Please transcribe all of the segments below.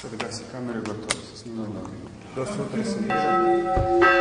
Sad gasi kamere, gotovo se snimamo. Do sutra se vidimo.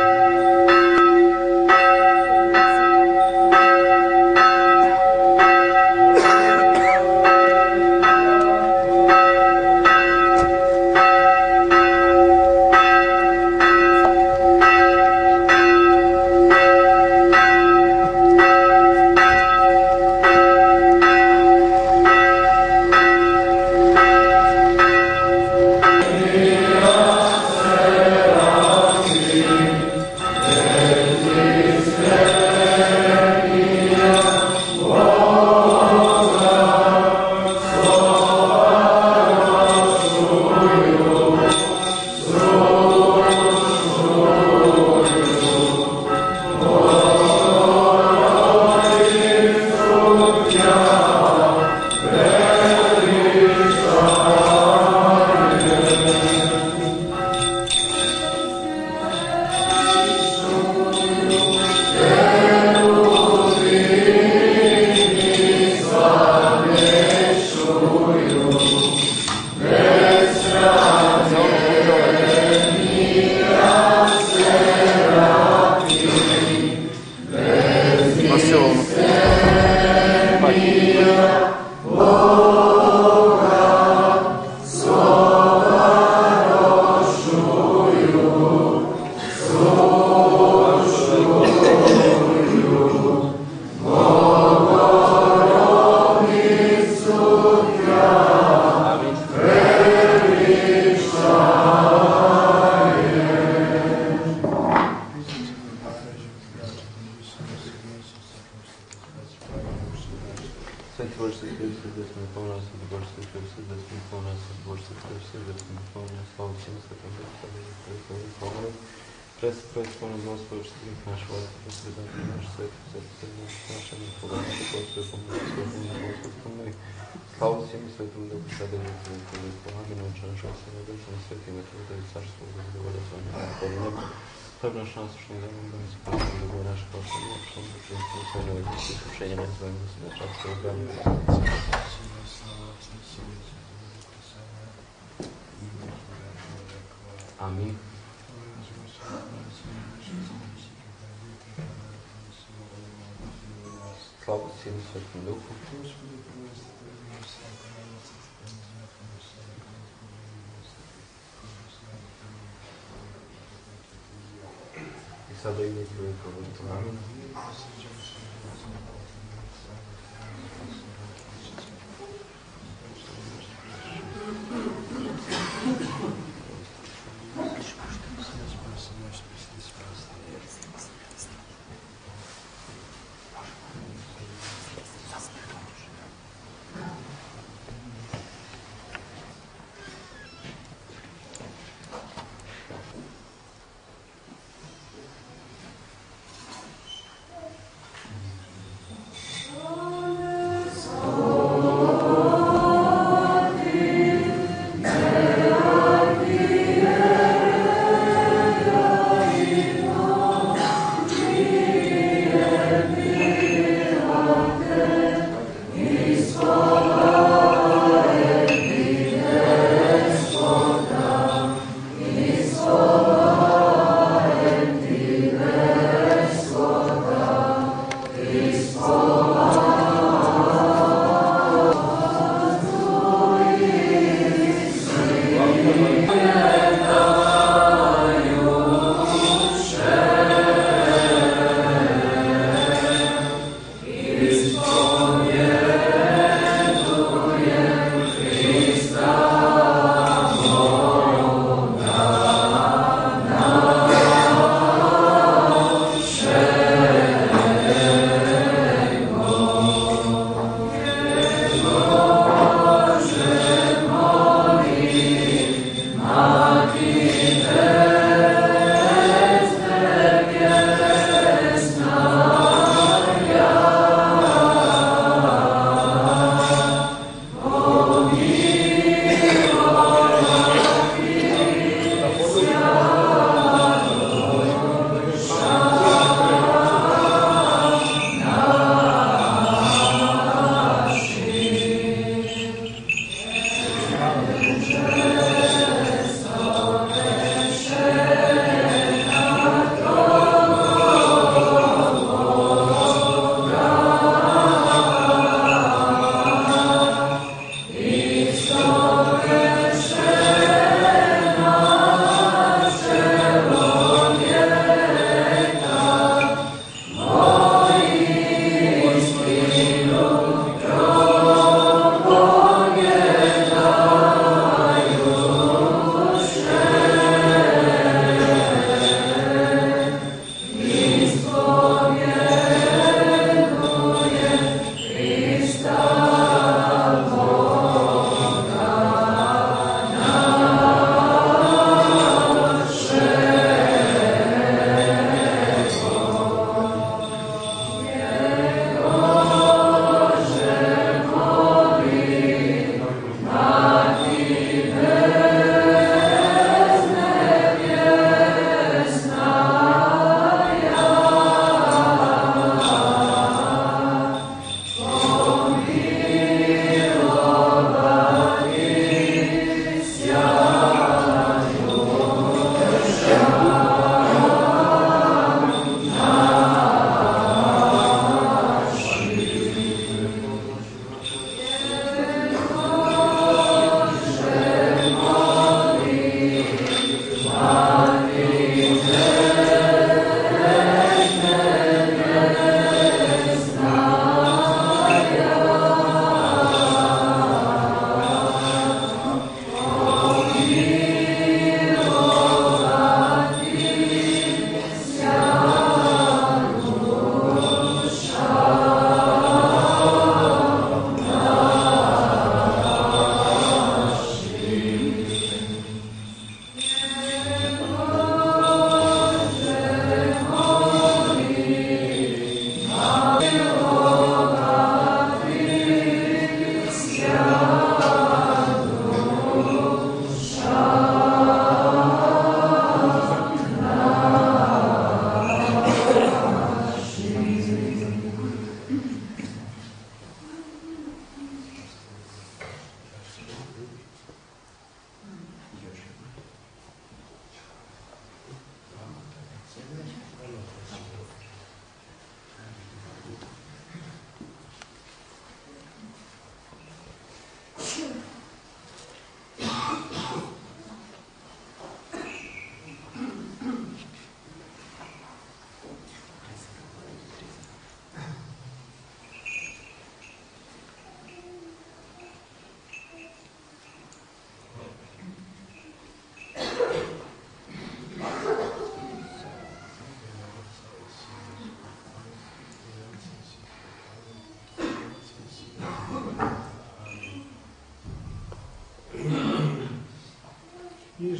Amin. Слава Отцу и Святому Духу. И sada i Твое Твое. Аминь.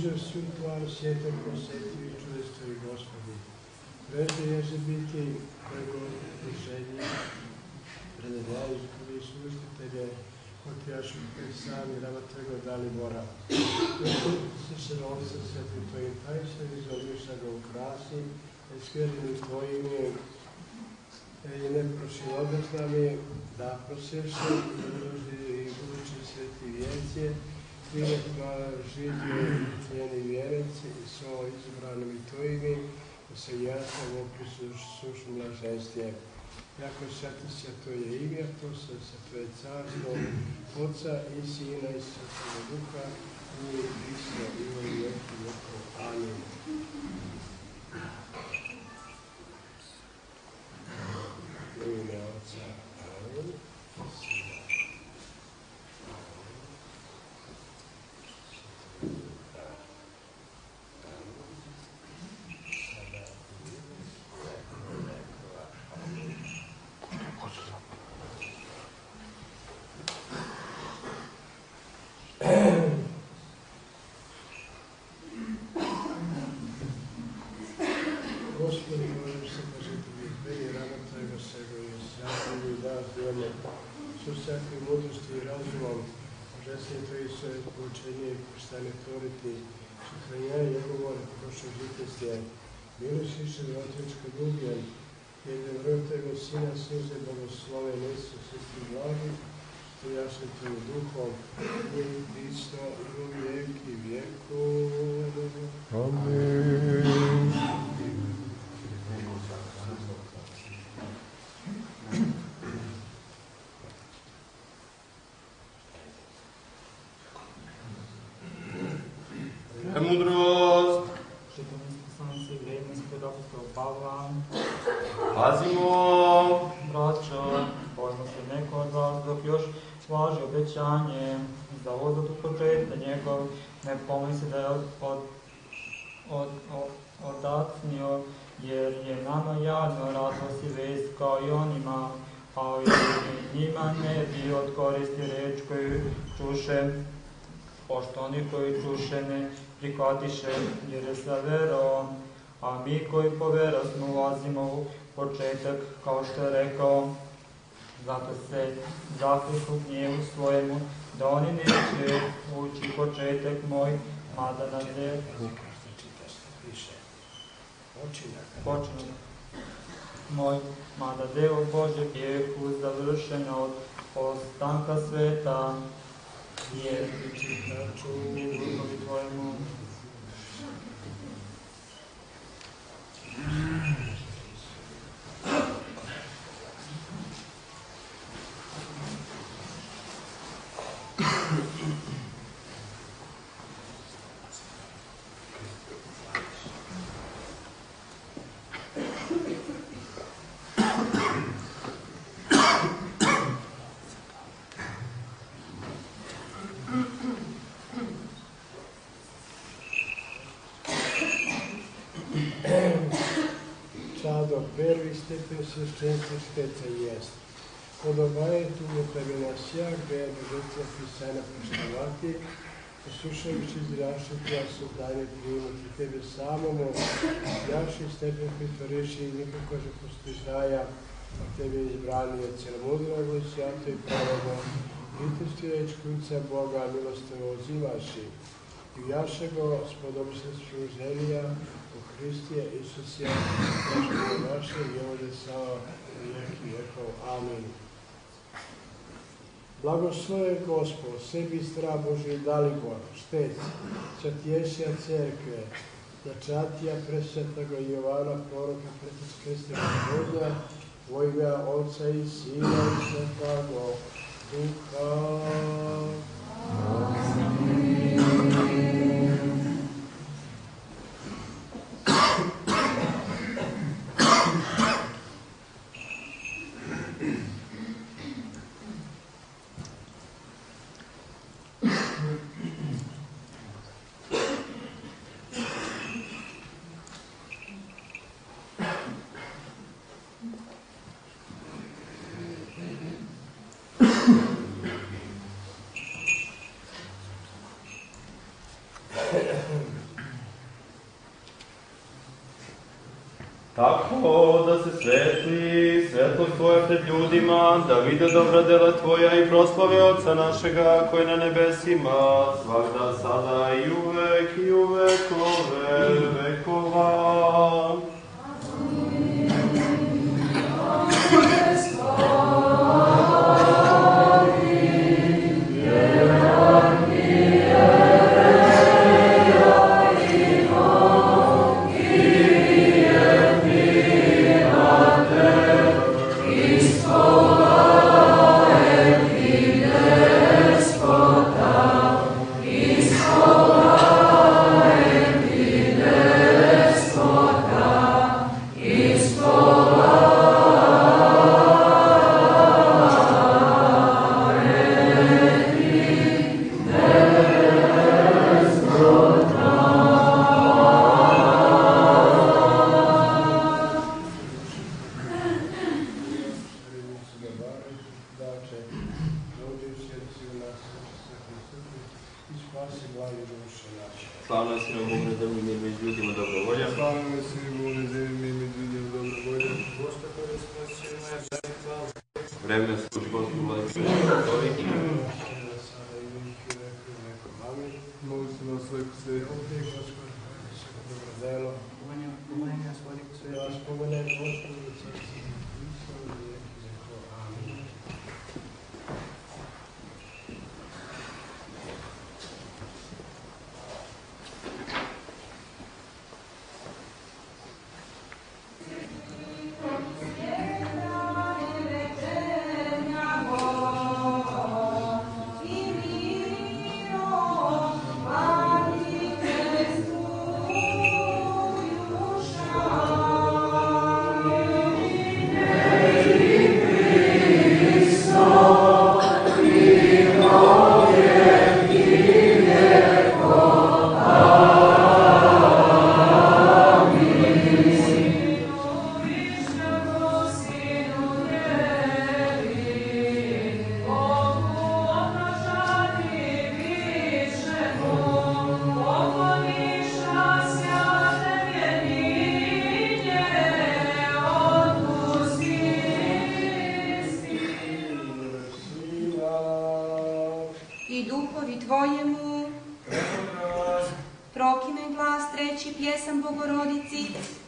bliže svu tvar svijetom posjetio i čudestovi Gospodi. Veže ježe biti preko dušenja, predavljajući koji služitelje, otjašu koji sami rama Tvojega dali Bora. Se novca svetim Tvojim tajšem, izoliša ga u krasi, eskverenim Tvojimi, i ne proši odaš nam je, da prosješe, i budući sveti vjece, prije Tva življe njeni vjereci, i so izabranim i Tvojimi, da se jasno opisu sušnu blaženstje. Jako sveti Tvoje ime, to se Tvoje carstvo, Otca i Sina i Svetoga Duha, i Isto i u vjeku vjekov. Amin. U ime Otca, Amin. Gospodи, molim se, Bože, Tebi izberi rana Tvojega svega i osjatnju i daš djeme, su svakoj mudrosti i razumom, Božesnije Tvoji sve poučenje i postane tvoriti, suhranjaj Jegovo prošlo žitestje, milošiše vratičko ljubljen, jedan rod Tvojega Sina, suze, blagosloven Isus, Isti blagi, stojaše Tvojim duhom, i Isto i u vijek i vijeku. Amin. Mudrost. Čitanje poslanice i vrijednosti od apostola Pavla. Pazimo. Braćo, bojmo se neko od vas dok još važi obećanje za odlazak u početka njegov, ne pomisli da je odacnio, jer je nama jadno razglasi vest kao i onima, a i njima ne bi od koristi reč koju čuše, pošto oni koji čuše ne prihvatiše, jer je sa verom, a mi koji po vera smo ulazimo u početak, kao što je rekao, zato se zakletvu gnjevu svojemu, da oni neće ući početak moj, mada na delu. Počinak moj, mada delo Bože vijeku završeno od ostanka sveta, jer čitaču u ljubavi Tvojemu. Čado, prvi stepen sveštenstva sveta jest. Podobaje tu je tebi na sjak, da je božetstva pisana poštovati, poslušajući izrašiti, a su dalje primiti tebe samomu, jaši stepen koji tvoriši i nikako že postižaja, a tebe izbranije celomudrogo i sjato i pravedno, vitestujeć kunca Boga milostivo uzimaši, i jašego spodobstveću želija u Hristije Isusje, Gospodu naše, i ovdje samo vijeki vjekov. Amin. Blagosloven Gospod, sebi strah Božji Dalibor, štec, Svetješija Cerkve, začatija presvetoga Jovana, proroka Krista Gospodnja, u ime Otca i Sina i Svetoga Duha. tako da se svetli svetlost Tvoja pred ljudima, da vide dobra dela Tvoja i proslave Otca našega koji je na nebesima, svakda, sada i u vekove vekova.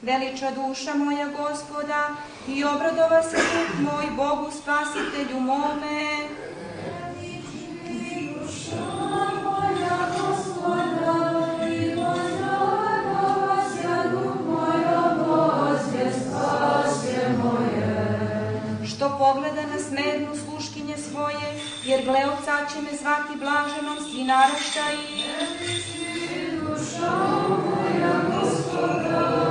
Veliča duša moja Gospoda i obradova se duh moj Bogu Spasitelju mome. Duša moja Gospoda i obradova se duh moja Božje spasje moje. Što pogleda na smednu sluškinje svoje, jer gleovca će me zvati blaženom svi naraštaji. Duša moja Gospoda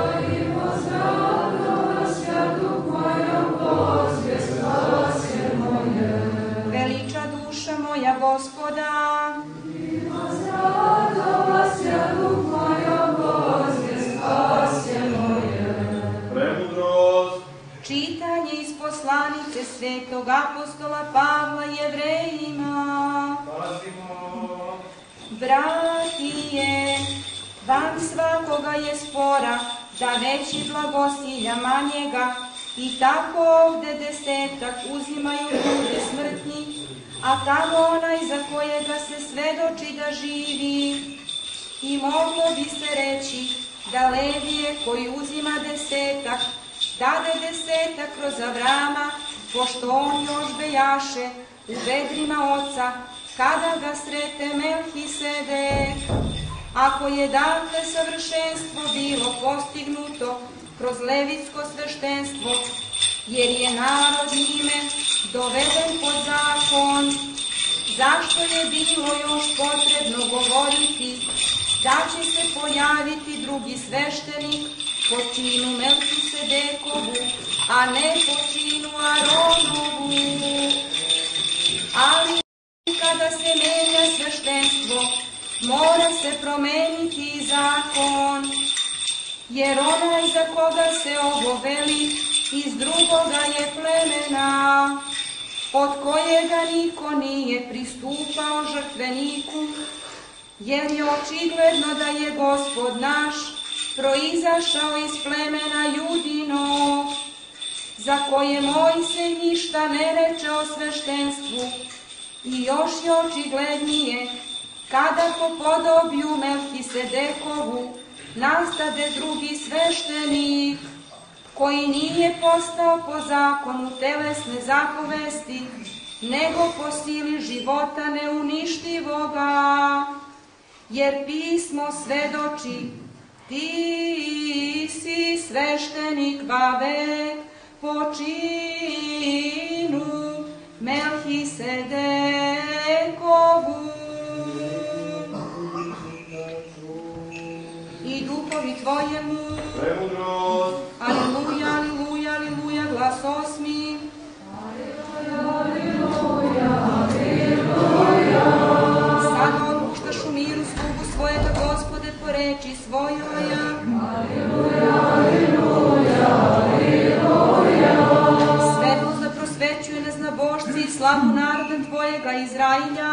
veliča duša moja Gospoda. Premudrost. Čitanje iz poslanice svetog apostola Pavla Jevrejima. Bratije, van svakoga je spora, da veći blagosilja manjega, i tako ovde 10 uzimaju ljudi smrtni, a tamo onaj za kojega se svedoči da živi. I moglo bi se reći da Levije koji uzima 10 dade 10 kroz Avrama, pošto on još bejaše u bedrima oca, kada ga srete Melhisedek. Ako je dakle savršenstvo bilo postignuto kroz levitsko sveštenstvo, jer je narod njime doveden pod zakon, zašto je bilo još potrebno govoriti da će se pojaviti drugi sveštenik po činu Melhisedekovu, a ne po činu Aronovu? Ali kada se menja sveštenstvo, mora se promeniti i zakon, jer onaj za koga se ovo veli iz drugoga je plemena, od kojega niko nije pristupao žrtveniku, jer je očigledno da je Gospod naš proizašao iz plemena Judinog, za koje Mojsej ništa ne reče o sveštenstvu, i još je očiglednije, kada po podobju Melhisedekovu nastade drugi sveštenik, koji nije postao po zakonu telesne zapovesti, nego po sili života neuništivoga, jer pismo svedoči, ti si sveštenik vavek po činu Melhisedekovu. I duhovi tvojemu, Premudrost. Aleluja, aleluja, aleluja, glas osmi. Sada opuštaš u miru slugu svojega, Gospode, po reči svojoj. Svetlost da prosvećuje neznabošci i slavu narodem tvojega Izrailja.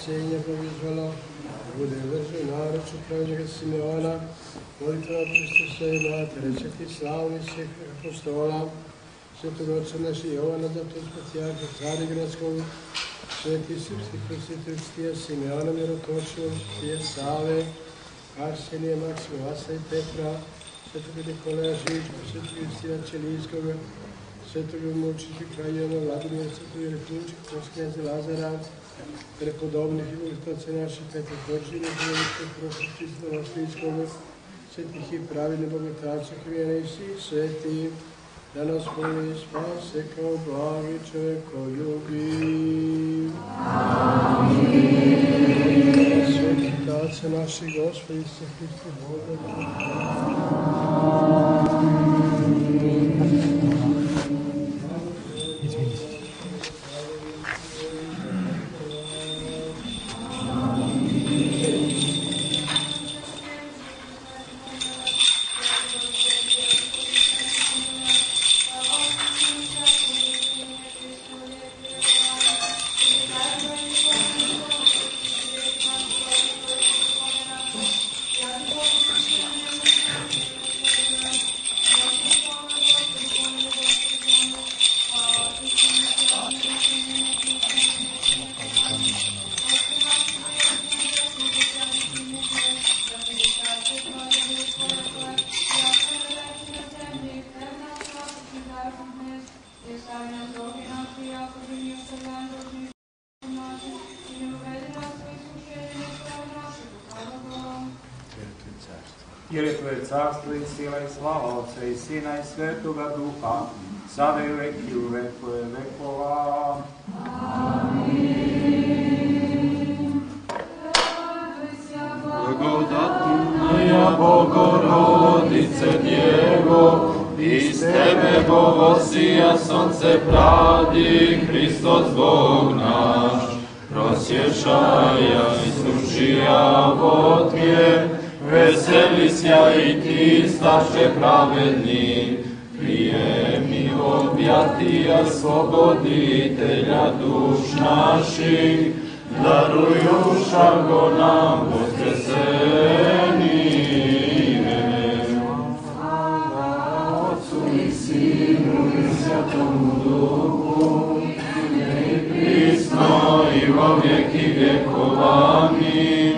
spasenja povizvalo, bude vrži naroču pravnjega Simeona, molitva Hristusa i Matere, sveti slavni svih apostola, svetog oca naši Jovana, Zaptog Patrijarha, Carigradskog, sveti srpski prosvjetitelj Stija Simeona Mirotočnog, Stija Save, Arsenija, Maksima, Vasa i Petra, svetog Nikolaja Žička, svetog Stija Čelijskog, svetog Mučića Krajona, Vladimira, svetog Jerekunčika, Posknjaza Lazara, prepodobnih i volitvaca naših Petra Kočina, Hrvatskog profeta Starošlijskog, svetih i pravilnih bogataca Hvijena i svih svetih, da nas pomoli spase kao blagi čovekoljubiv. Amin. Sveti Tace naših Gospodi, Isus Hriste Boga. Jer je Tvoje carstvo i sila i slava Otca i Sina i Svetoga Duha, sada i uvek i u vekove vekova. Amin. Blagodatna Bogorodice Djevo, iz Tebe povosija sonce pradi, Hristos Bog naš, prosješaja i slušija vodnje, veselisja i ti, starče pravedni, prijemi objatija sloboditelja duš naših, darujuša go nam voskresenime. Slava Otcu i Sinu i Svetomu Duhu, i prisno i vo vjeki vjekova. Amin.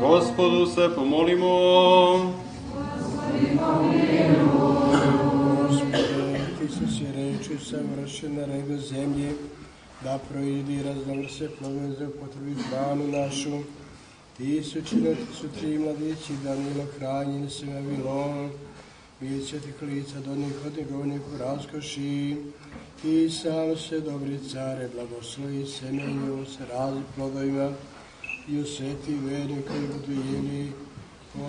Gospodu se pomolimo. Gospode, Ti si reči savršen na redu zemlji, da projedi raznovrsne plodove za upotrebi hranu našu. Ti su tri mladići, Danilo, hranjeni se Vavilon, vidjet će ti lica do njih od njegovnih u raskoši. I sam se, dobri care, blagoslovi semenju sa raznim plodovima, i osveti veri koji budu jeli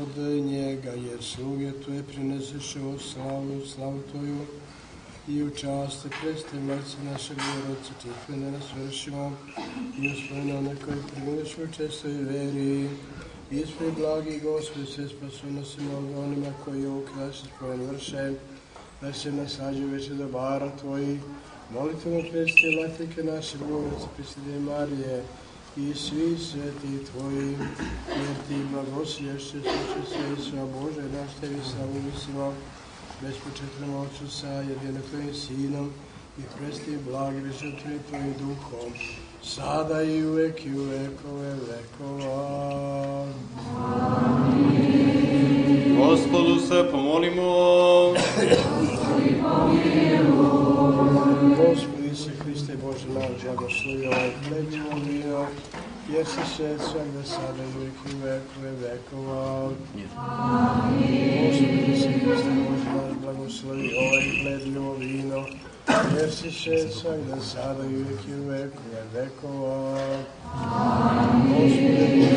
od njega, jer sluge Tvoje prineseš o slavu Tvoju i u čast preste majce našeg Borodca, Tikve da nas vršimo i uspomenu one koji primiliš u čestoj veri. Ispred blagi Gospodi, sve spasu nas i mnogo onima koji ovu krasu spomen vrše, da se nasađu veće dobara Tvojih. Molitvom preste vlatike našeg Borodca, Prisjedine Marije, i svi sveti Tvoji, jer Ti blagosliješ se sluče sve Isua Bože, naš Tebi slavu visimo, bespočetnom Otcu sa jedinim Tvojim Sinom i presti blagi višetri Tvojim Duhom, sada i uvek i u vekove vekova. Amin. Gospodu se pomolimo. Gospodi se Hriste Bože naš, blagoslovi ovaj hljeb i vino, jer si svet svakda sada i uvek i u vekove vekova. Gospodi se Hriste Bože naš, blagoslovi ovaj hljeb i vino, jer si svet svakda sada i uvek i u vekove vekova. Gospodi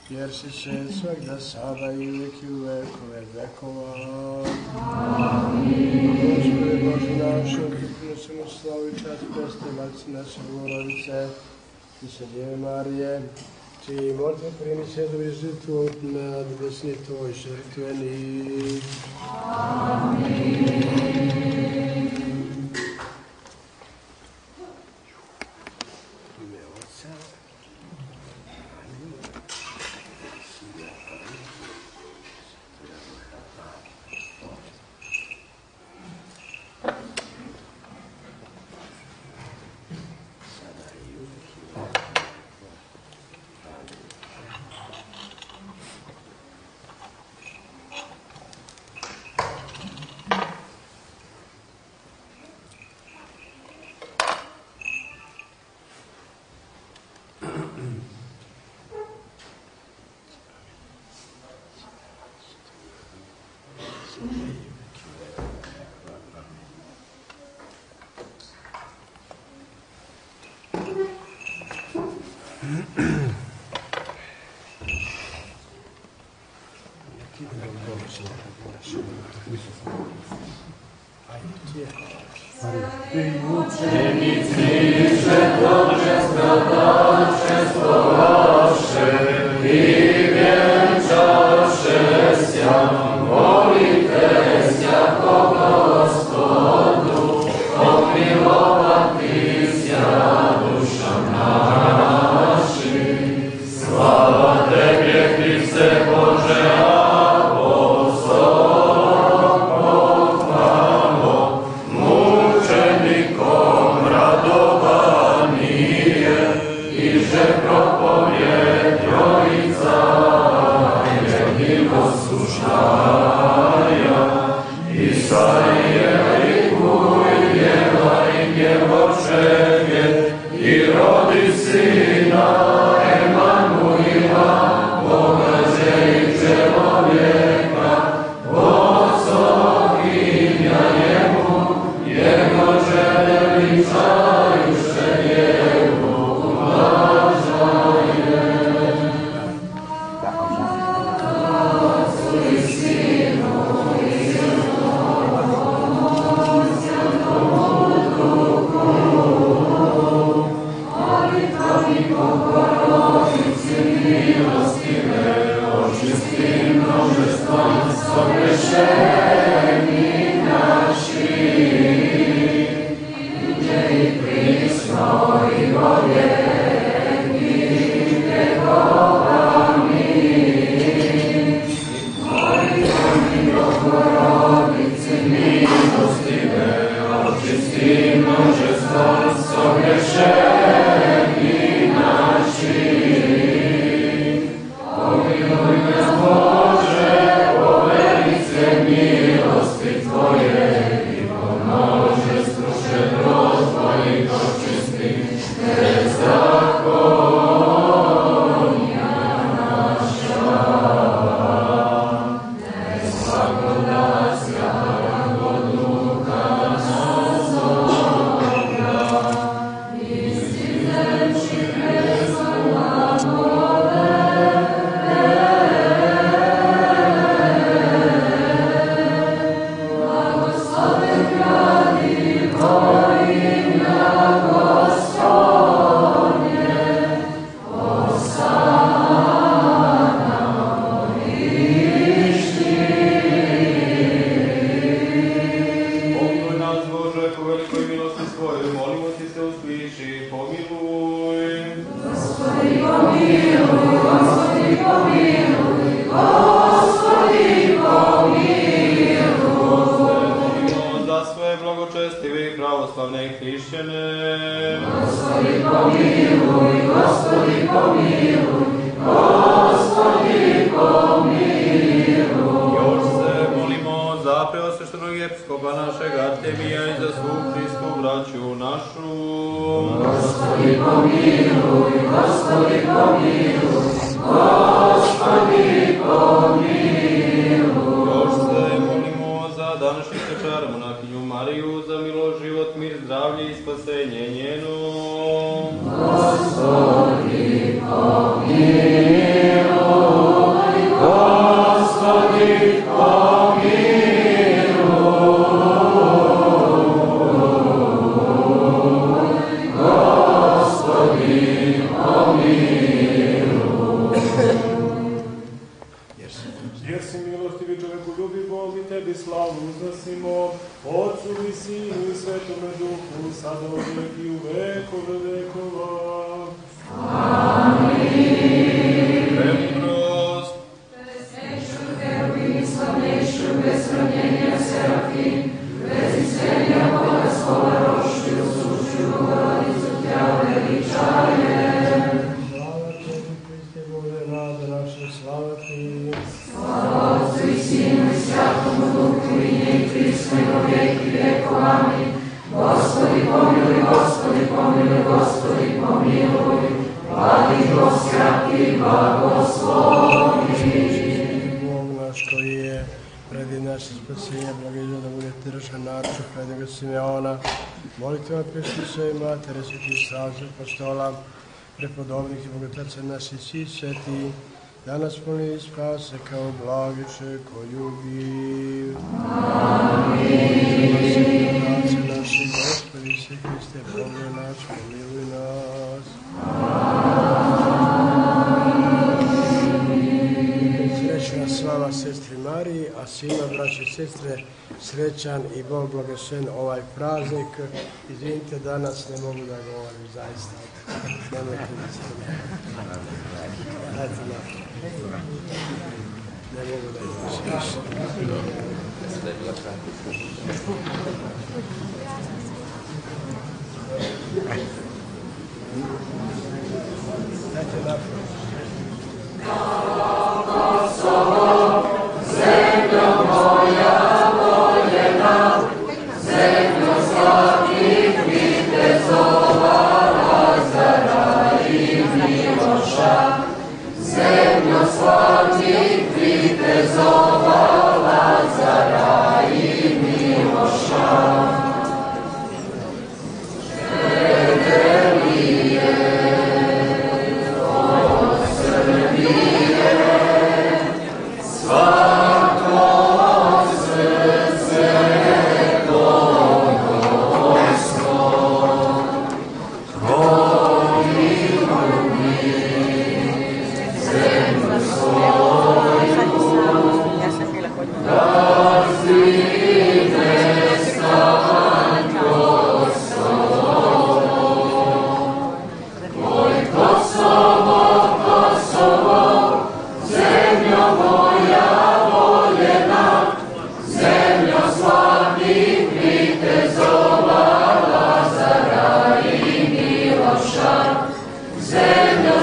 jer si će svakda sada i uvijek i u vekove vekova. Gospode Bože naš, prinosimo slavu i čast Kriste, Majci naše Bogorodice i sa Djeve Marije, čiji molitve primi svjedovi žrtvu na desni tvoj žrtveni. Gospodi, pomiluj. Jer si milostivi čoveku ljubi Bog i tebi slavu uznosimo, Otcu i Sinu i Svetome Duhu, sada uvijek i u vekove vekova. Amin. Preprost. Presneću tebi, slavneću, bez sravnjenja serafim, bez iselja Boga slova rošću, sušću Bogorodicu tja veličajem. Slava tebi, Hriste Bože, nada naša, slava ti. Slava Otcu i Sinu i Svjatomu Duhu i njej prisno i do vijeki vijekov. Amin. Gospodi pomiluj, Gospodi pomiluj, Gospodi pomiluj. Vladiko skrati, blagoslovi. Bog naš koji je radi naše spasenje, blagođer da bude držan našu predega Simeona, molitvama Presviše i Matere svetih straža, apostola, prepodobnih i bogotaca naših svih sveti, da nas pomili i spase kao blagiše ko ljubi. Amin. Bogotace naši, Gospodi Ise Hriste, Bože naš, pomiluj nas. Srećna slava sestri Mariji, a svima, braće i sestre, srećan i Bog blagosloven ovaj praznik. Izvinite, danas ne mogu da govorim, zaista. Nemojte da se ne mogu da govorim. Dajte napravo. Zemljo moja voljena, zemljo slavnih vitezova Lazara i Miloša, zemljo slavnih vitezova Lazara i Miloša. Zemljo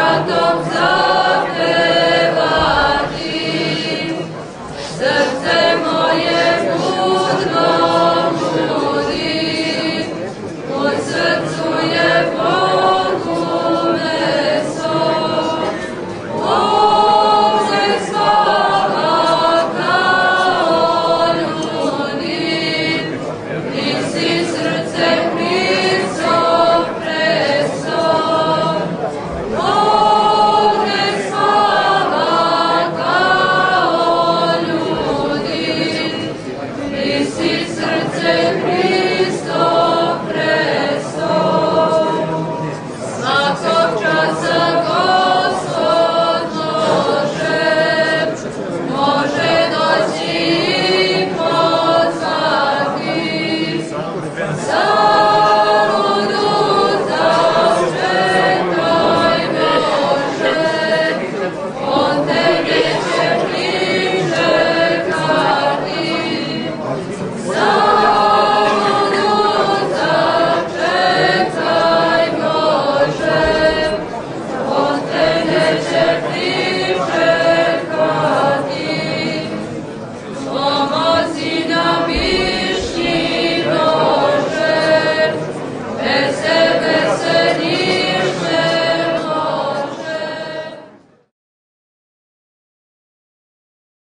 svatog